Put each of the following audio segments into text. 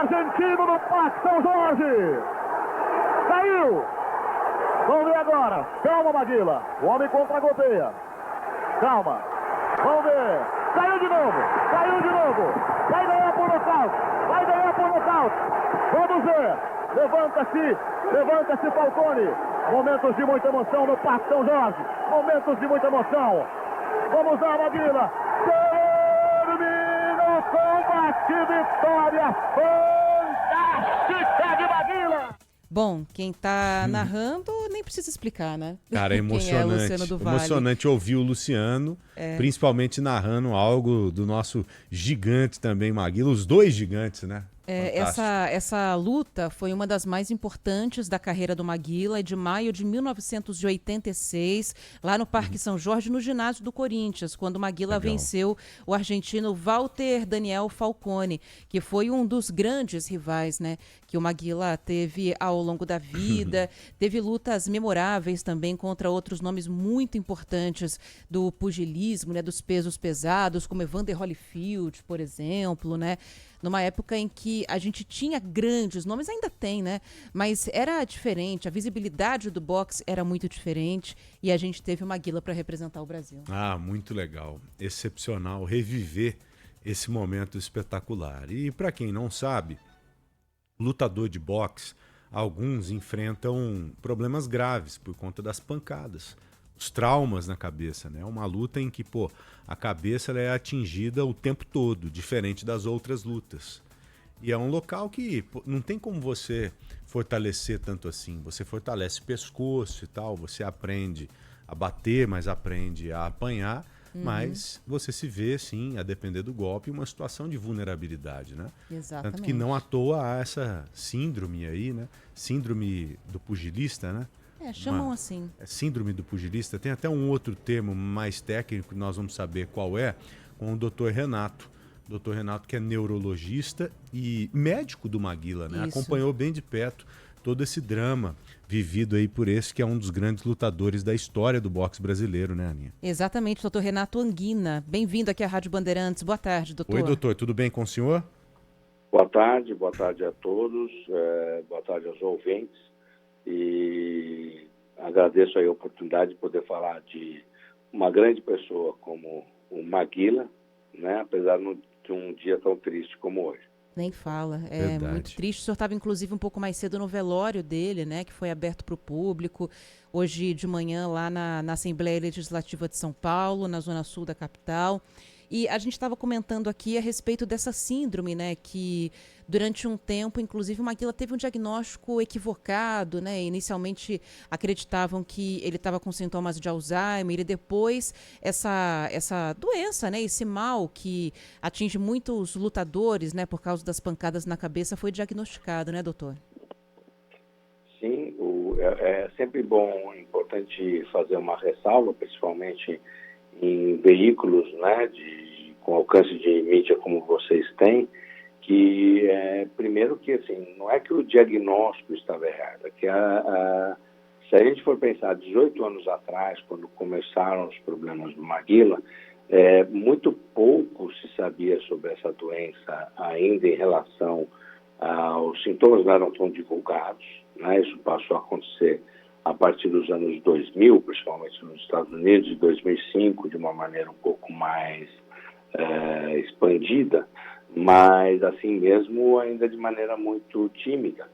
argentino do Parque São Jorge. Caiu. Vamos ver agora. Calma, Maguila. O homem contra-golpeia. Calma. Vamos ver. Caiu de novo. Caiu de novo. Vai ganhar por nocaute. Vai ganhar por nocaute. Vamos ver. Levanta-se. Levanta-se, Falcone. Momentos de muita emoção no Parque São Jorge. Momentos de muita emoção. Vamos lá, Maguila. Termina o combate. Vitória fantástica de Maguila. Bom, quem tá narrando nem precisa explicar, né? Cara, é emocionante. Quem é o Luciano do Vale. Emocionante ouvir o Luciano, principalmente narrando algo do nosso gigante também, Maguila. Os dois gigantes, né? Essa luta foi uma das mais importantes da carreira do Maguila, de maio de 1986, lá no Parque São Jorge, no ginásio do Corinthians, quando o Maguila venceu o argentino Walter Daniel Falcone, que foi um dos grandes rivais, né, que o Maguila teve ao longo da vida. Teve lutas memoráveis também contra outros nomes muito importantes do pugilismo, né, dos pesos pesados, como Evander Holyfield, por exemplo, né? Numa época em que a gente tinha grandes nomes, ainda tem, né? Mas era diferente, a visibilidade do boxe era muito diferente e a gente teve o Maguila para representar o Brasil. Ah, muito legal. Excepcional reviver esse momento espetacular. E para quem não sabe, lutador de boxe, alguns enfrentam problemas graves por conta das pancadas. Os traumas na cabeça, né? Uma luta em que, a cabeça ela é atingida o tempo todo, diferente das outras lutas. E é um local que não tem como você fortalecer tanto assim. Você fortalece o pescoço e tal, você aprende a bater, mas aprende a apanhar, mas você se vê, sim, a depender do golpe, uma situação de vulnerabilidade, né? Exatamente. Tanto que não à toa há essa síndrome aí, né? Síndrome do pugilista, né? Chamam assim. Síndrome do pugilista. Tem até um outro termo mais técnico que nós vamos saber qual é, com o Dr. Renato. Dr. Renato, que é neurologista e médico do Maguila, né? Isso. Acompanhou bem de perto todo esse drama vivido aí por esse que é um dos grandes lutadores da história do boxe brasileiro, né, Aninha? Exatamente, doutor Renato Anguina. Bem-vindo aqui à Rádio Bandeirantes. Boa tarde, doutor. Oi, doutor. Tudo bem com o senhor? Boa tarde a todos, boa tarde aos ouvintes. E agradeço aí a oportunidade de poder falar de uma grande pessoa como o Maguila, né? Apesar de um dia tão triste como hoje. Nem fala, é Verdade. muito triste. O senhor estava, inclusive, um pouco mais cedo no velório dele, né, que foi aberto para o público, hoje de manhã lá na Assembleia Legislativa de São Paulo, na zona sul da capital. E a gente estava comentando aqui a respeito dessa síndrome, né, que durante um tempo, inclusive, o Maguila teve um diagnóstico equivocado, né, inicialmente acreditavam que ele estava com sintomas de Alzheimer e depois essa doença, né, esse mal que atinge muitos lutadores, né, por causa das pancadas na cabeça, foi diagnosticado, né, doutor? Sim, é sempre bom, importante fazer uma ressalva, principalmente em veículos, né, com alcance de mídia como vocês têm, que primeiro que assim, não é que o diagnóstico estava errado, é que se a gente for pensar 18 anos atrás, quando começaram os problemas do Maguila, muito pouco se sabia sobre essa doença ainda em relação aos sintomas, não eram tão divulgados, né? Isso passou a acontecer a partir dos anos 2000, principalmente nos Estados Unidos, de 2005, de uma maneira um pouco mais expandida, mas assim mesmo ainda de maneira muito tímida.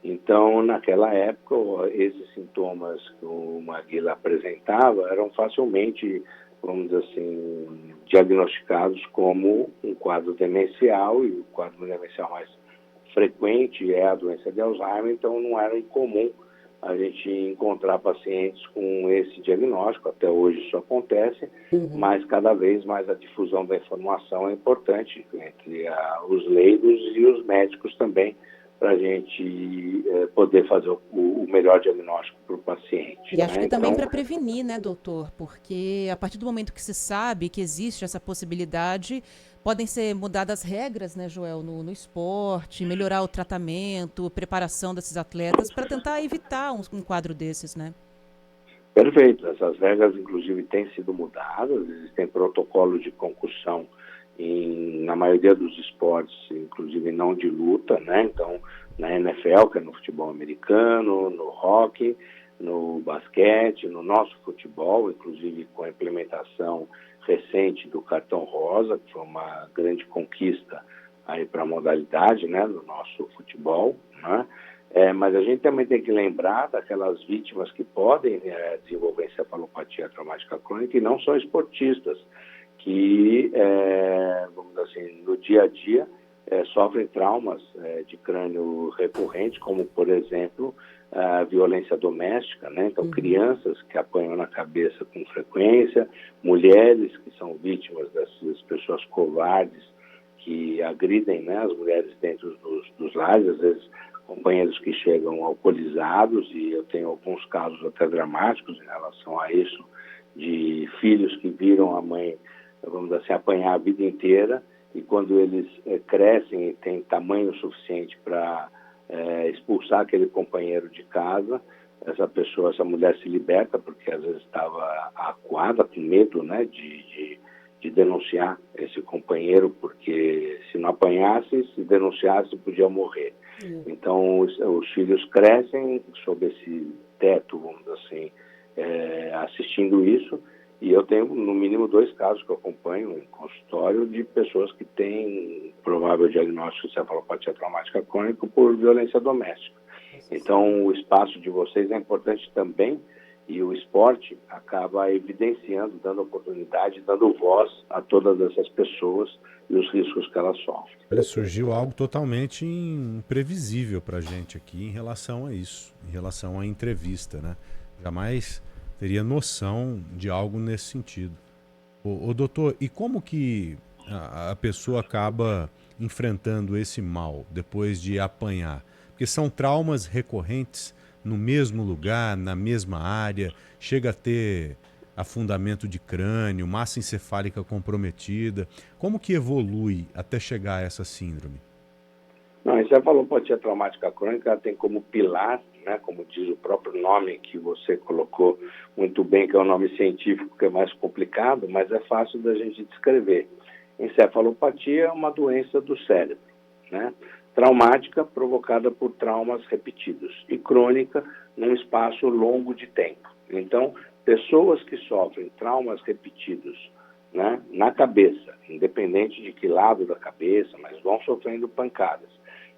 Então, naquela época, esses sintomas que o Maguila apresentava eram facilmente, vamos dizer assim, diagnosticados como um quadro demencial, e o quadro demencial mais frequente é a doença de Alzheimer, então não era incomum a gente encontrar pacientes com esse diagnóstico. Até hoje isso acontece, mas cada vez mais a difusão da informação é importante entre os leigos e os médicos também, para a gente poder fazer o melhor diagnóstico para o paciente. E acho que também Então, para prevenir, né, doutor? Porque a partir do momento que se sabe que existe essa possibilidade, podem ser mudadas regras, né, Joel, no esporte, melhorar o tratamento, preparação desses atletas, para tentar evitar um quadro desses, né? perfeito. Essas regras, inclusive, têm sido mudadas. Existem protocolos de concussão na maioria dos esportes, inclusive não de luta, né? Então, na NFL, que é no futebol americano, no hockey, no basquete, no nosso futebol, inclusive com a implementação recente do cartão rosa, que foi uma grande conquista aí para a modalidade, né, no nosso futebol, né? Mas a gente também tem que lembrar daquelas vítimas que podem desenvolver encefalopatia traumática crônica e não são esportistas, que, vamos dizer assim, no dia a dia sofrem traumas de crânio recorrentes, como, por exemplo, a violência doméstica, né? Então, crianças que apanham na cabeça com frequência, mulheres que são vítimas dessas pessoas covardes que agridem, né, as mulheres dentro dos lares, às vezes companheiros que chegam alcoolizados, e eu tenho alguns casos até dramáticos em relação a isso, de filhos que viram a mãe, vamos dizer assim, apanhar a vida inteira, e quando eles crescem e têm tamanho suficiente para expulsar aquele companheiro de casa, essa mulher se liberta, porque às vezes estava acuada, com medo, né, de denunciar esse companheiro, porque se não apanhasse, se denunciasse, podia morrer. Então, os filhos crescem sob esse teto, vamos dizer assim, assistindo isso, e eu tenho, no mínimo, 2 casos que eu acompanho em consultório de pessoas que têm provável diagnóstico de encefalopatia traumática crônica por violência doméstica. Então, o espaço de vocês é importante também, e o esporte acaba evidenciando, dando oportunidade, dando voz a todas essas pessoas e os riscos que elas sofrem. Olha, surgiu algo totalmente imprevisível para a gente aqui em relação a isso, em relação à entrevista, né? Jamais teria noção de algo nesse sentido. Ô doutor, e como que a pessoa acaba enfrentando esse mal depois de apanhar? Porque são traumas recorrentes no mesmo lugar, na mesma área, chega a ter afundamento de crânio, massa encefálica comprometida. Como que evolui até chegar a essa síndrome? Não, a encefalopatia traumática crônica, ela tem como pilar, né, como diz o próprio nome que você colocou muito bem, que é o nome científico, que é mais complicado, mas é fácil da gente descrever. Encefalopatia é uma doença do cérebro, né? Traumática, provocada por traumas repetidos, e crônica, num espaço longo de tempo. Então, pessoas que sofrem traumas repetidos, né, na cabeça, independente de que lado da cabeça, mas vão sofrendo pancadas,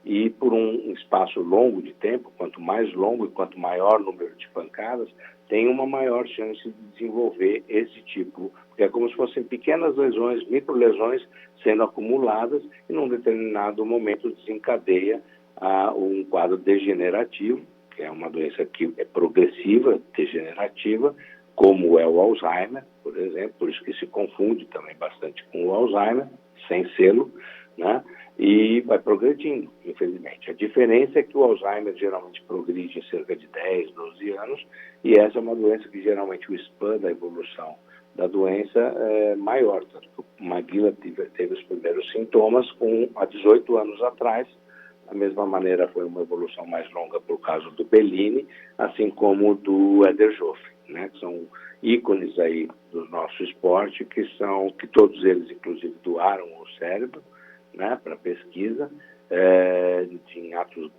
e por um espaço longo de tempo, quanto mais longo e quanto maior o número de pancadas, tem uma maior chance de desenvolver esse tipo, porque é como se fossem pequenas lesões, microlesões sendo acumuladas, e num determinado momento desencadeia um quadro degenerativo, que é uma doença que é progressiva, degenerativa, como é o Alzheimer, por exemplo, por isso que se confunde também bastante com o Alzheimer, sem selo, né? E vai progredindo, infelizmente. A diferença é que o Alzheimer geralmente progride em cerca de 10, 12 anos, e essa é uma doença que geralmente o span da evolução da doença é maior. Tanto que o Maguila teve os primeiros sintomas há 18 anos atrás. Da mesma maneira, foi uma evolução mais longa por causa do Bellini, assim como do Eder Joffre, né, que são ícones aí do nosso esporte, que todos eles, inclusive, doaram o cérebro, né, para pesquisa, em atos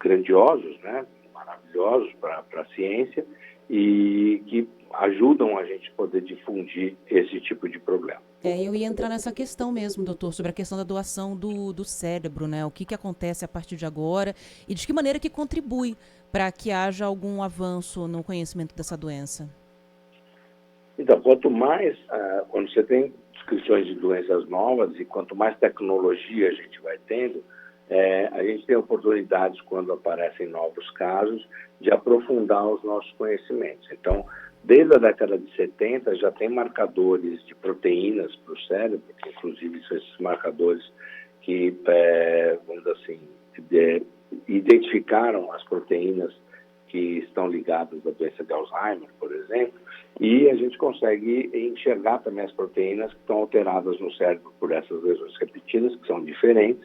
grandiosos, né, maravilhosos para a ciência, e que ajudam a gente poder difundir esse tipo de problema. Eu ia entrar nessa questão mesmo, doutor, sobre a questão da doação do cérebro, né? O que acontece a partir de agora e de que maneira que contribui para que haja algum avanço no conhecimento dessa doença? Então, quanto mais, quando você tem descrições de doenças novas e quanto mais tecnologia a gente vai tendo, a gente tem oportunidades, quando aparecem novos casos, de aprofundar os nossos conhecimentos. Então, desde a década de 70, já tem marcadores de proteínas para o cérebro, que inclusive são esses marcadores que, vamos dizer assim, identificaram as proteínas que estão ligadas à doença de Alzheimer, por exemplo, e a gente consegue enxergar também as proteínas que estão alteradas no cérebro por essas lesões repetidas, que são diferentes,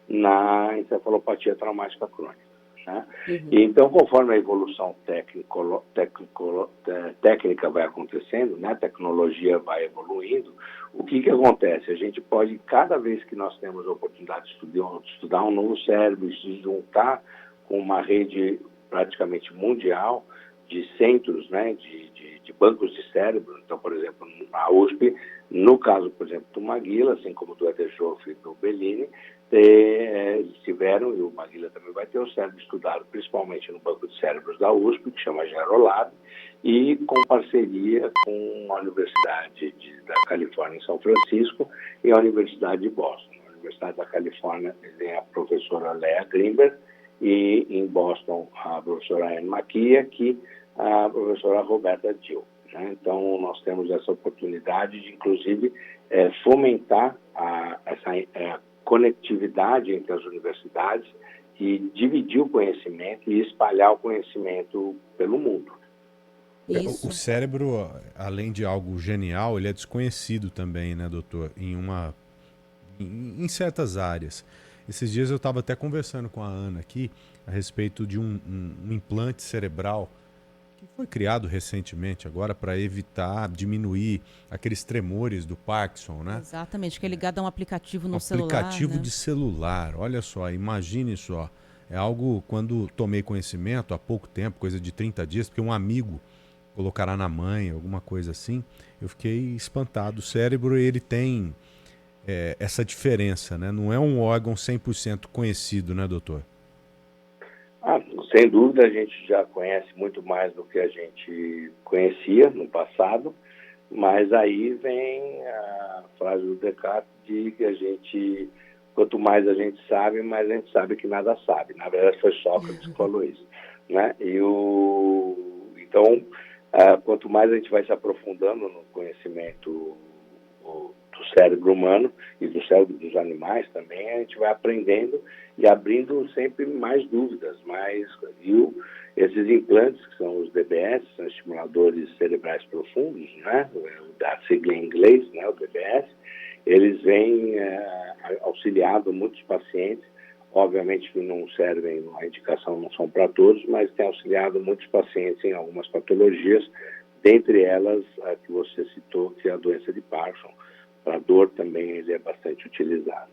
na encefalopatia traumática crônica. Né? E então, conforme a evolução técnica vai acontecendo, né, a tecnologia vai evoluindo, o que acontece? A gente pode, cada vez que nós temos a oportunidade de estudar um novo cérebro e se juntar com uma rede praticamente mundial de centros, né, de bancos de cérebro. Então, por exemplo, a USP, no caso, por exemplo, do Maguila, assim como do Eder Joffre e do Bellini, eles tiveram, e o Maguila também vai ter o cérebro estudado, principalmente no banco de cérebros da USP, que chama Gerolab, e com parceria com a Universidade da Califórnia em São Francisco e a Universidade de Boston. A Universidade da Califórnia tem a professora Lea Greenberg e em Boston a professora Anne McKee, aqui a professora Roberta Dill. Né? Então, nós temos essa oportunidade de, inclusive, fomentar essa conectividade entre as universidades e dividir o conhecimento e espalhar o conhecimento pelo mundo. O cérebro, além de algo genial, ele é desconhecido também, né, doutor? Em certas áreas. Esses dias eu estava até conversando com a Ana aqui a respeito de um implante cerebral que foi criado recentemente agora para diminuir aqueles tremores do Parkinson, né? Exatamente, que é ligado a um aplicativo no celular. Aplicativo, né, de né? celular, olha só, imagine só. É algo, quando tomei conhecimento há pouco tempo, coisa de 30 dias, porque um amigo colocará na mãe, alguma coisa assim, eu fiquei espantado. O cérebro, ele tem essa diferença, né? Não é um órgão 100% conhecido, né, doutor? Sem dúvida, a gente já conhece muito mais do que a gente conhecia no passado, mas aí vem a frase do Descartes de que quanto mais a gente sabe, mais a gente sabe que nada sabe. Na verdade, foi Sócrates que falou isso, né? Então, quanto mais a gente vai se aprofundando no conhecimento do cérebro humano e do cérebro dos animais também, a gente vai aprendendo e abrindo sempre mais dúvidas, esses implantes, que são os DBS, são estimuladores cerebrais profundos, né, da sigla em inglês, né, o DBS, eles vêm auxiliando muitos pacientes, obviamente que não servem, a indicação não são para todos, mas tem auxiliado muitos pacientes em algumas patologias, dentre elas a que você citou, que é a doença de Parkinson. Para dor também ele é bastante utilizado.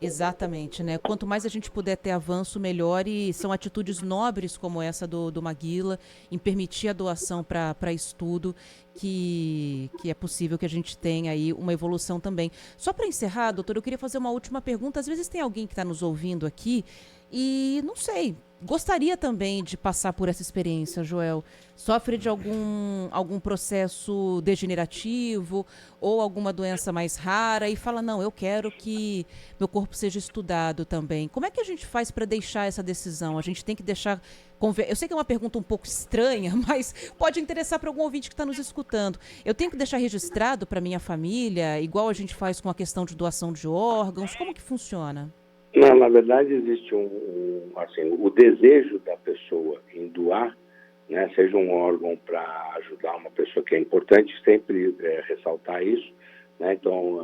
Exatamente, né? Quanto mais a gente puder ter avanço, melhor, e são atitudes nobres como essa do Maguila, em permitir a doação para estudo, que é possível que a gente tenha aí uma evolução também. Só para encerrar, doutor, eu queria fazer uma última pergunta. Às vezes tem alguém que está nos ouvindo aqui e, não sei, gostaria também de passar por essa experiência, Joel. Sofre de algum processo degenerativo ou alguma doença mais rara e fala, não, eu quero que meu corpo seja estudado também. Como é que a gente faz para deixar essa decisão? A gente tem que deixar... Eu sei que é uma pergunta um pouco estranha, mas pode interessar para algum ouvinte que está nos escutando. Eu tenho que deixar registrado para minha família, igual a gente faz com a questão de doação de órgãos? Como que funciona? Não, na verdade existe o desejo da pessoa em doar, né, seja um órgão para ajudar uma pessoa, que é importante sempre ressaltar isso, né, então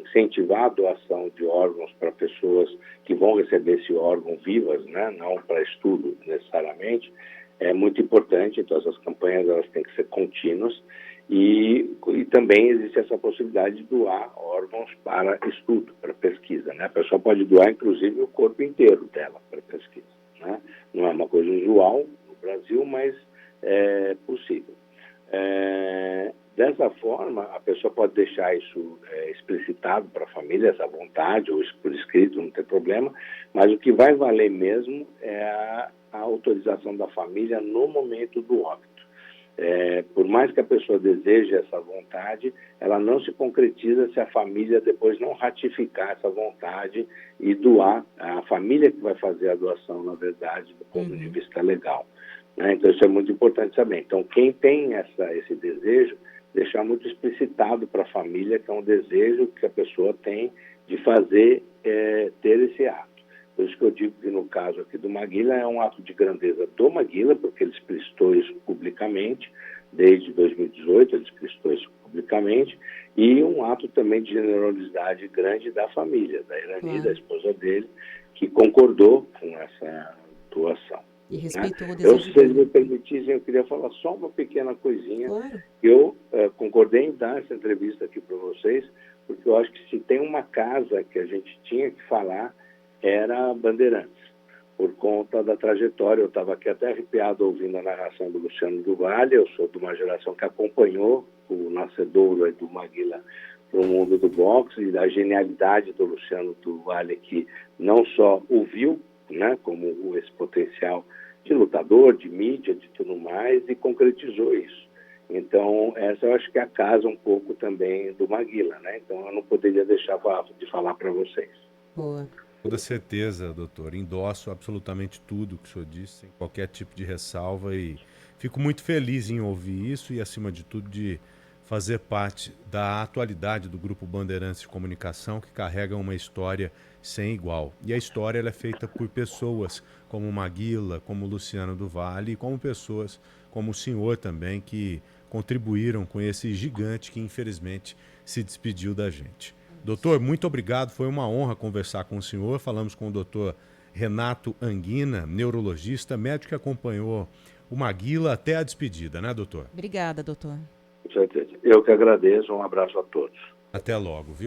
incentivar a doação de órgãos para pessoas que vão receber esse órgão vivas, né, não para estudo necessariamente, é muito importante. Então essas campanhas elas têm que ser contínuas e também existe essa possibilidade de doar órgãos para estudo, para pesquisa, né? A pessoa pode doar inclusive o corpo inteiro dela para pesquisa, né? Não é uma coisa usual no Brasil, mas é possível. Dessa forma, a pessoa pode deixar isso explicitado para a família, essa vontade, ou por escrito, não tem problema, mas o que vai valer mesmo é a autorização da família no momento do óbito. Por mais que a pessoa deseje essa vontade, ela não se concretiza se a família depois não ratificar essa vontade e doar. A família que vai fazer a doação, na verdade, do ponto de vista legal. Né? Então, isso é muito importante saber. Então, quem tem esse desejo, deixar muito explicitado para a família que é um desejo que a pessoa tem de fazer, ter esse ato. Por isso que eu digo que no caso aqui do Maguila é um ato de grandeza do Maguila, porque ele explicitou isso publicamente, desde 2018 ele explicitou isso publicamente, e um ato também de generosidade grande da família, da Irani, da esposa dele, que concordou com essa doação. E respeitou o Se desejo vocês me dele. permitissem, eu queria falar só uma pequena coisinha. Claro. Eu concordei em dar essa entrevista aqui para vocês, porque eu acho que se tem uma casa que a gente tinha que falar, era a Bandeirantes, por conta da trajetória. Eu estava aqui até arrepiado ouvindo a narração do Luciano do Vale. Eu sou de uma geração que acompanhou o nascedouro do Maguila para o mundo do boxe, e da genialidade do Luciano do Vale, que não só ouviu, né, como esse potencial de lutador, de mídia, de tudo mais, e concretizou isso. Então, essa eu acho que é a casa um pouco também do Maguila, né? Então, eu não poderia deixar de falar para vocês. Boa. Toda certeza, doutor. Endosso absolutamente tudo que o senhor disse, sem qualquer tipo de ressalva, e fico muito feliz em ouvir isso e, acima de tudo, de fazer parte da atualidade do Grupo Bandeirantes de Comunicação, que carrega uma história sem igual. E a história ela é feita por pessoas como o Maguila, como o Luciano do Vale, e como pessoas como o senhor também, que contribuíram com esse gigante que, infelizmente, se despediu da gente. Doutor, muito obrigado. Foi uma honra conversar com o senhor. Falamos com o doutor Renato Anguina, neurologista, médico que acompanhou o Maguila até a despedida, né, doutor? Obrigada, doutor. Eu que agradeço. Um abraço a todos. Até logo, viu?